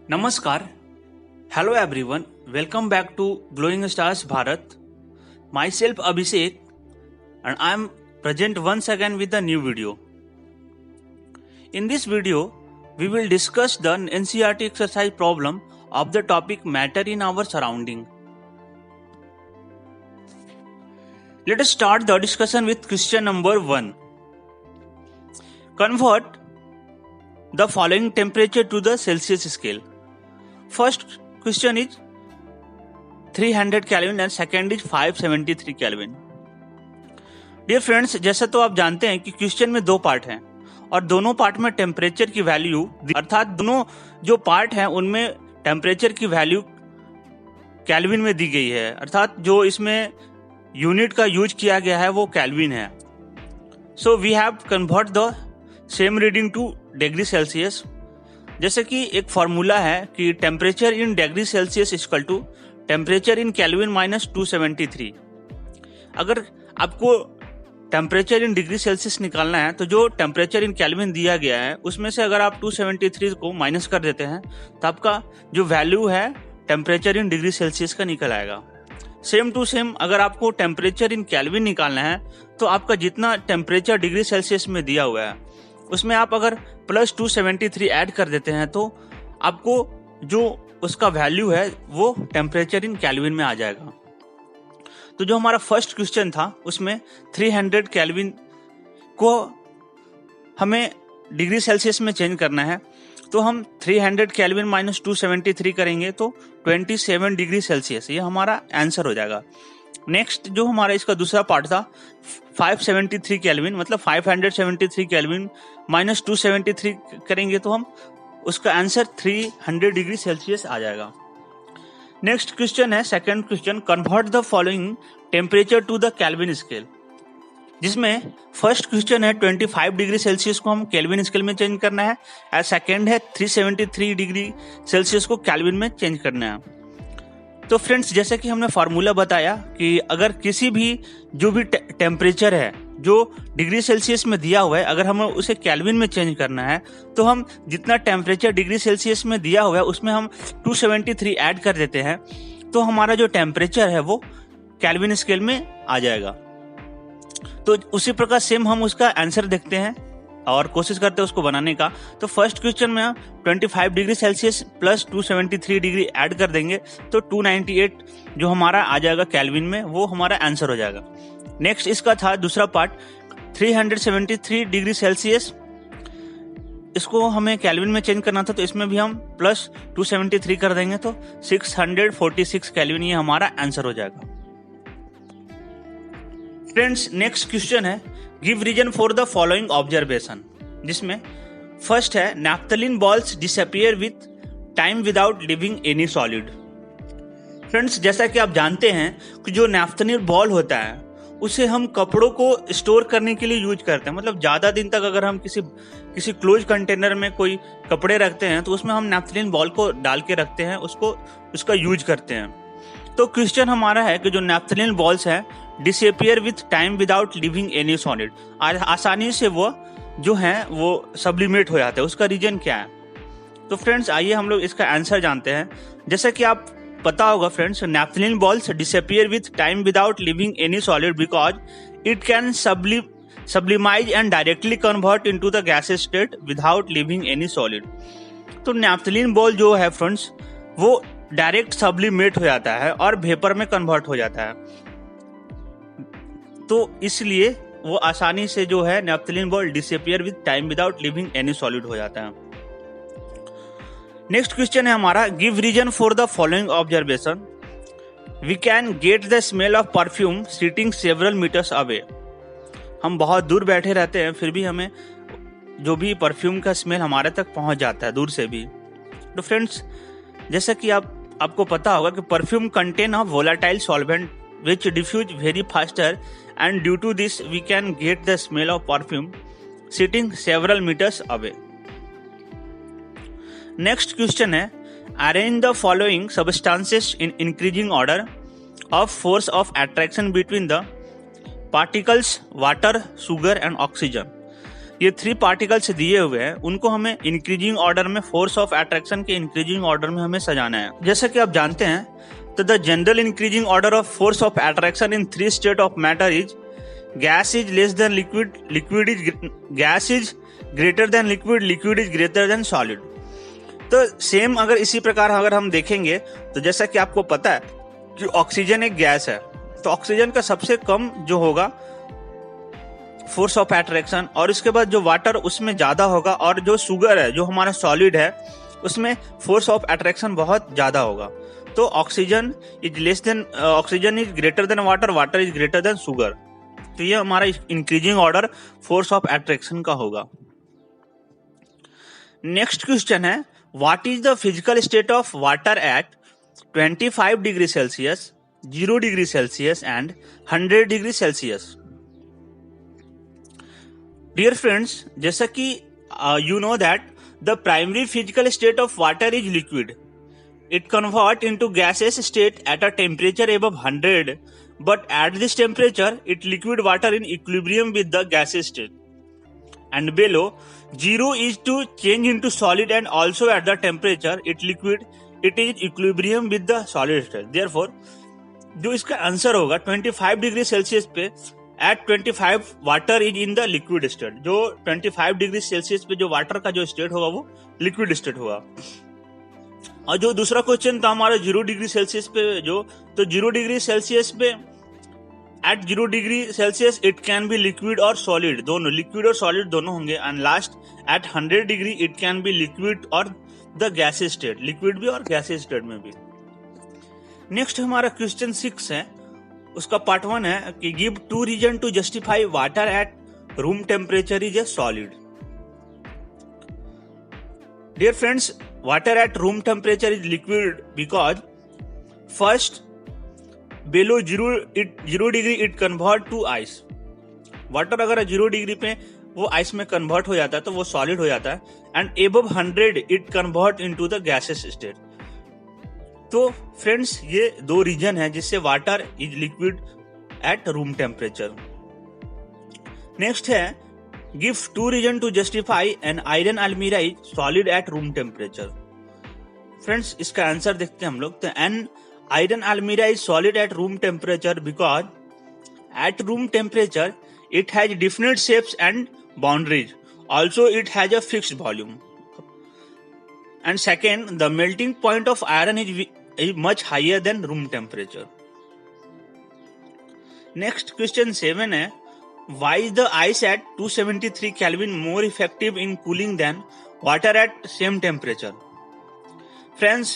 Namaskar. Hello everyone. Welcome back to Glowing Stars Bharat. Myself Abhishek and I am present once again with a new video. In this video, we will discuss the NCERT exercise problem of the topic matter in our surrounding. Let us start the discussion with question number 1. Convert the following temperature to the Celsius scale. First question is 300 Kelvin and second is 573 Kelvin. Dear friends, जैसा तो आप जानते हैं कि question में दो part हैं और दोनों पार्ट में टेम्परेचर की वैल्यू अर्थात दोनों जो पार्ट हैं उनमें टेम्परेचर की वैल्यू केल्विन में दी गई है, अर्थात जो इसमें यूनिट का यूज किया गया है वो केल्विन है. So we have convert the same reading to degree Celsius. जैसे कि एक फॉर्मूला है कि temperature in degree Celsius equal to temperature in kelvin minus 273. अगर आपको टेम्परेचर इन डिग्री सेल्सियस निकालना है तो जो टेम्परेचर इन केल्विन दिया गया है उसमें से अगर आप 273 को माइनस कर देते हैं तो आपका जो वैल्यू है टेम्परेचर इन डिग्री सेल्सियस का निकल आएगा. सेम टू सेम अगर आपको टेम्परेचर इन केल्विन निकालना है तो आपका जितना टेम्परेचर डिग्री सेल्सियस में दिया हुआ है उसमें आप अगर प्लस 273 ऐड कर देते हैं तो आपको जो उसका वैल्यू है वो टेम्परेचर इन केल्विन में आ जाएगा. तो जो हमारा फर्स्ट क्वेश्चन था उसमें 300 केल्विन को हमें डिग्री सेल्सियस में चेंज करना है, तो हम 300 केल्विन माइनस 273 करेंगे तो 27 डिग्री सेल्सियस, ये हमारा आंसर हो जाएगा. नेक्स्ट जो हमारा इसका दूसरा पार्ट था 573 केल्विन, मतलब 573 केल्विन माइनस 273 करेंगे तो हम उसका आंसर 300 डिग्री सेल्सियस आ जाएगा. नेक्स्ट क्वेश्चन है second question, convert the following temperature to the kelvin scale. जिसमें फर्स्ट क्वेश्चन है 25 डिग्री सेल्सियस को हम केल्विन स्केल में चेंज करना है और सेकंड है 373 डिग्री सेल्सियस को केल्विन में चेंज करना है. तो फ्रेंड्स, जैसे कि हमने फार्मूला बताया कि अगर किसी भी जो भी टेम्परेचर है जो डिग्री सेल्सियस में दिया हुआ है अगर हमें उसे केल्विन में चेंज करना है तो हम जितना टेम्परेचर डिग्री सेल्सियस में दिया हुआ है उसमें हम 273 ऐड कर देते हैं तो हमारा जो टेम्परेचर है वो केल्विन स्केल में आ जाएगा. तो उसी प्रकार सेम हम उसका आंसर देखते हैं और कोशिश करते हैं उसको बनाने का. तो फर्स्ट क्वेश्चन में 25 degree Celsius plus 273 degree add कर देंगे तो 298 जो हमारा आ जाएगा केल्विन में, वो हमारा आंसर हो जाएगा. नेक्स्ट इसका था दूसरा पार्ट 373 डिग्री सेल्सियस, इसको हमें केल्विन में चेंज करना था तो इसमें भी हम प्लस 273 कर देंगे तो 646 केल्विन, ये हमारा आंसर हो जाएगा. फ्रेंड्स, नेक्स्ट क्वेश्चन है give reason for the following observation. जिसमें फर्स्ट है naphthalene balls disappear with time without leaving any solid. Friends, जैसा कि आप जानते हैं कि जो नैफ्थलीन बॉल होता है उसे हम कपड़ों को स्टोर करने के लिए यूज करते हैं. मतलब ज्यादा दिन तक अगर हम किसी क्लोज कंटेनर में कोई कपड़े रखते हैं तो उसमें हम नैफ्थलीन बॉल को डाल के रखते हैं, उसका यूज करते हैं. तो क्वेश्चन हमारा है कि जो नैफ्थलीन बॉल्स है disappear with time without leaving any solid, आसानी से वो जो है वो सब्लिमेट हो जाते हैं, उसका रीजन क्या है. तो फ्रेंड्स, आइए हम लोग इसका आंसर जानते हैं. जैसा कि आप पता होगा friends, naphthalene balls disappear with time without leaving any solid because it can sublimize and directly convert into the gaseous state without leaving any solid. तो नैफ्थलीन बॉल जो है फ्रेंड्स वो डायरेक्ट सब्लिमेट हो जाता है और वेपर में convert हो जाता है, तो इसलिए वो आसानी से जो है naphthalene ball disappear with time without leaving any solid हो जाता है. नेक्स्ट क्वेश्चन है हमारा give reason for the following observation. We can get the smell of perfume sitting several metres away. हम बहुत दूर बैठे रहते हैं फिर भी हमें जो भी परफ्यूम का स्मेल हमारे तक पहुंच जाता है दूर से भी. तो फ्रेंड्स, जैसा कि आपको पता होगा कि perfume contain a volatile solvent which diffuse very faster and due to this we can get the smell of perfume sitting several meters away. Next question है arrange the following substances in increasing order of force of attraction between the particles water, sugar and oxygen. ये 3 particles दिए हुए हैं, उनको हमें increasing order में, force of attraction के increasing order में हमें सजाना है। जैसा कि आप जानते हैं, तो the general increasing order of force of attraction in 3 state of matter is gas is less then liquid, liquid is gas is greater then liquid, liquid is greater then solid. तो सेम अगर इसी प्रकार अगर हम देखेंगे, तो जैसा कि आपको पता है कि ऑक्सीजन एक गैस है, तो ऑक्सीजन का सबसे कम जो होगा फोर्स ऑफ अट्रैक्शन, और इसके बाद जो वाटर उसमें ज्यादा होगा, और जो शुगर है जो हमारा सॉलिड है उसमें फोर्स ऑफ अट्रैक्शन बहुत ज्यादा होगा। तो oxygen is less than, oxygen is greater than water, water is greater than sugar. तो ये हमारा increasing order force of attraction का होगा। नेक्स्ट क्वेश्चन है, what is the physical state of water at 25 degree Celsius, 0 degree Celsius and 100 degree Celsius. Dear friends, जैसा कि you know that the primary physical state of water is liquid. It converts into gaseous state at a temperature above 100, but at this temperature, it liquid water in equilibrium with the gaseous state. And below, 0 is to change into solid, and also at the temperature, it liquid, it is equilibrium with the solid state. Therefore, जो इसका answer होगा 25 degree Celsius पे at 25 water is in the liquid state. जो 25 degree Celsius पे जो water का जो state होगा वो लिक्विड स्टेट होगा. और जो दूसरा क्वेश्चन था हमारा 0 डिग्री सेल्सियस पे, जो तो 0 डिग्री सेल्सियस पे at 0 degree Celsius it can be liquid और सॉलिड, दोनों लिक्विड और सॉलिड दोनों होंगे. And last at 100 degree it can be liquid और द गैसेस स्टेट, लिक्विड भी और गैसेस स्टेट में भी. नेक्स्ट हमारा क्वेश्चन 6 है, उसका पार्ट 1 है कि give 2 reason to justify water at room temperature is a solid. Dear friends, water at room temperature is liquid because first below 0 degree it convert to ice. Water अगर 0 degree पे वो ice में convert हो जाता है तो वो solid हो जाता है. And above 100 it convert into the gaseous state. तो फ्रेंड्स ये 2 रीजन है जिससे water is liquid at room temperature. Next है Give 2 reasons to justify an iron almirah is solid at room temperature. Friends, इसका answer देखते हैं हम लोग. तो an iron almirah is solid at room temperature because at room temperature it has definite shapes and boundaries. Also, it has a fixed volume. And second, the melting point of iron is much higher than room temperature. Next question 7 है, why is the ice at 273 Kelvin more effective in cooling than water at same temperature? Friends,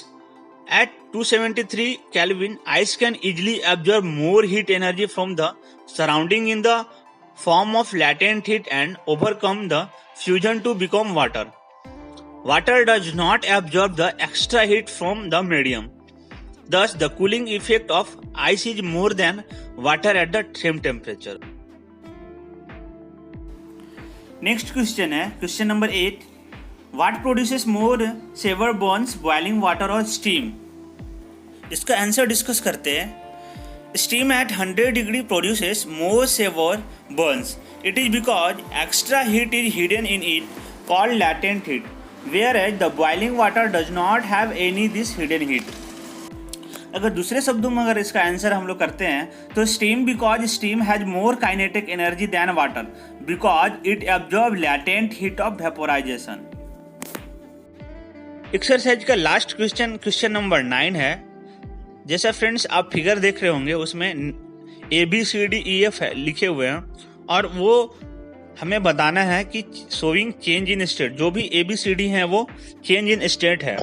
at 273 Kelvin, ice can easily absorb more heat energy from the surrounding in the form of latent heat and overcome the fusion to become water. Water does not absorb the extra heat from the medium. Thus, the cooling effect of ice is more than water at the same temperature. Next question है question number 8, what produces more severe burns, boiling water और steam. इसका answer discuss करते हैं. Steam at 100 degree produces more severe burns. It is because extra heat is hidden in it called latent heat, whereas the boiling water does not have any this hidden heat. अगर दूसरे शब्दों में अगर इसका answer हम लोग करते हैं तो steam because steam has more kinetic energy than water because it absorb latent heat of vaporisation. Exercise का लास्ट क्वेश्चन क्वेश्चन नंबर 9 है. जैसा फ्रेंड्स आप फिगर देख रहे होंगे उसमें ABCDEF लिखे हुए हैं और वो हमें बताना है कि शोइंग चेंज इन स्टेट. जो भी ABCD है वो चेंज इन स्टेट है.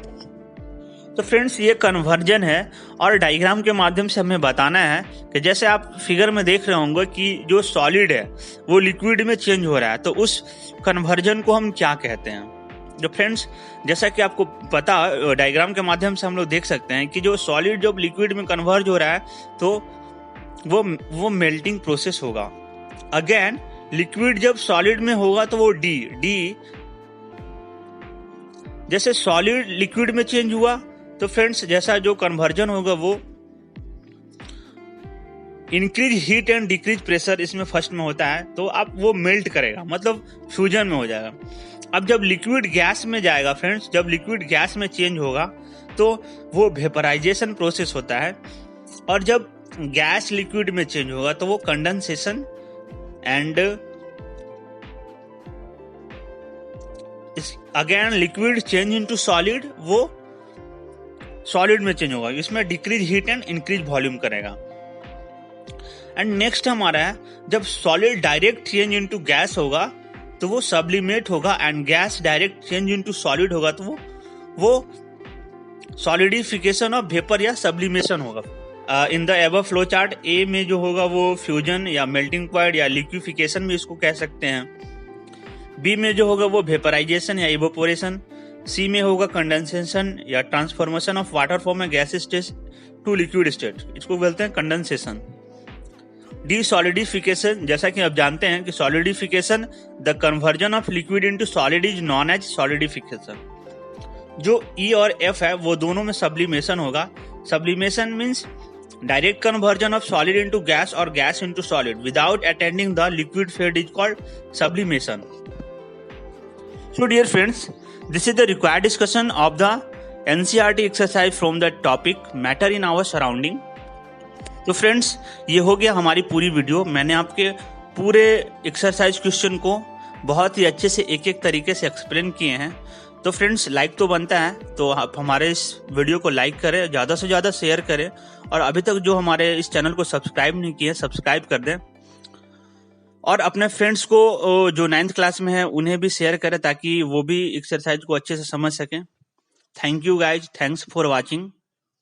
तो फ्रेंड्स ये कन्वर्जन है और डायग्राम के माध्यम से हमें बताना है कि जैसे आप फिगर में देख रहे होंगे कि जो सॉलिड है वो लिक्विड में चेंज हो रहा है, तो उस कन्वर्जन को हम क्या कहते हैं. जो फ्रेंड्स जैसा कि आपको पता डायग्राम के माध्यम से हम लोग देख सकते हैं कि जो सॉलिड जब लिक्विड में कन्वर्ज हो रहा है तो वो मेल्टिंग प्रोसेस होगा. अगेन लिक्विड जब सॉलिड में होगा तो वो डी जैसे सॉलिड लिक्विड में चेंज हुआ तो फ्रेंड्स जैसा जो कन्वर्जन होगा वो increase heat and decrease pressure इसमें फर्स्ट में होता है, तो अब वो मेल्ट करेगा, मतलब फ्यूजन में हो जाएगा। अब जब लिक्विड गैस में जाएगा फ्रेंड्स, जब लिक्विड गैस में चेंज होगा तो वो वेपराइजेशन प्रोसेस होता है, और जब गैस लिक्विड में चेंज होगा तो वो condensation and again liquid change into solid, वो सॉलिड में चेंज होगा। इसमें decrease heat and increase volume करेगा। एंड नेक्स्ट हमारा है, जब solid direct change into gas होगा तो वो सब्लिमेट होगा, and gas direct change into solid होगा तो वो सॉलिडिफिकेशन ऑफ वेपर या सब्लिमेशन होगा। In the above flow chart, A में जो होगा वो फ्यूजन या मेल्टिंग पॉइंट या लिक्विफिकेशन भी इसको कह सकते हैं। बी में जो होगा वो वेपराइजेशन या इवोपोरेशन। सी में होगा कंडेंसेशन या transformation of water from a gas state to liquid state, इसको बोलते हैं कंडेंसेशन। डी सॉलिडिफिकेशन, जैसा कि आप जानते हैं कि solidification the conversion of liquid into solid is known as solidification. जो ई और एफ है वो दोनों में सब्लिमेशन होगा। Sublimation means direct conversion of solid into gas और gas into solid without attending the liquid phase is called sublimation. So dear friends, this is the required discussion of the NCERT exercise from the topic matter in our surrounding. तो friends, ये हो गया हमारी पूरी video. मैंने आपके पूरे exercise question को बहुत ही अच्छे से एक एक तरीके से एक्सप्लेन किए हैं। तो फ्रेंड्स, लाइक तो बनता है, तो आप हमारे इस वीडियो को लाइक करें, ज़्यादा से ज़्यादा शेयर करें, और अभी तक जो हमारे इस चैनल को सब्सक्राइब नहीं किए सब्सक्राइब कर दें, और अपने फ्रेंड्स को जो 9th क्लास में है उन्हें भी शेयर करें ताकि वो भी एक्सरसाइज को अच्छे से समझ सकें। Thank you guys, thanks for watching.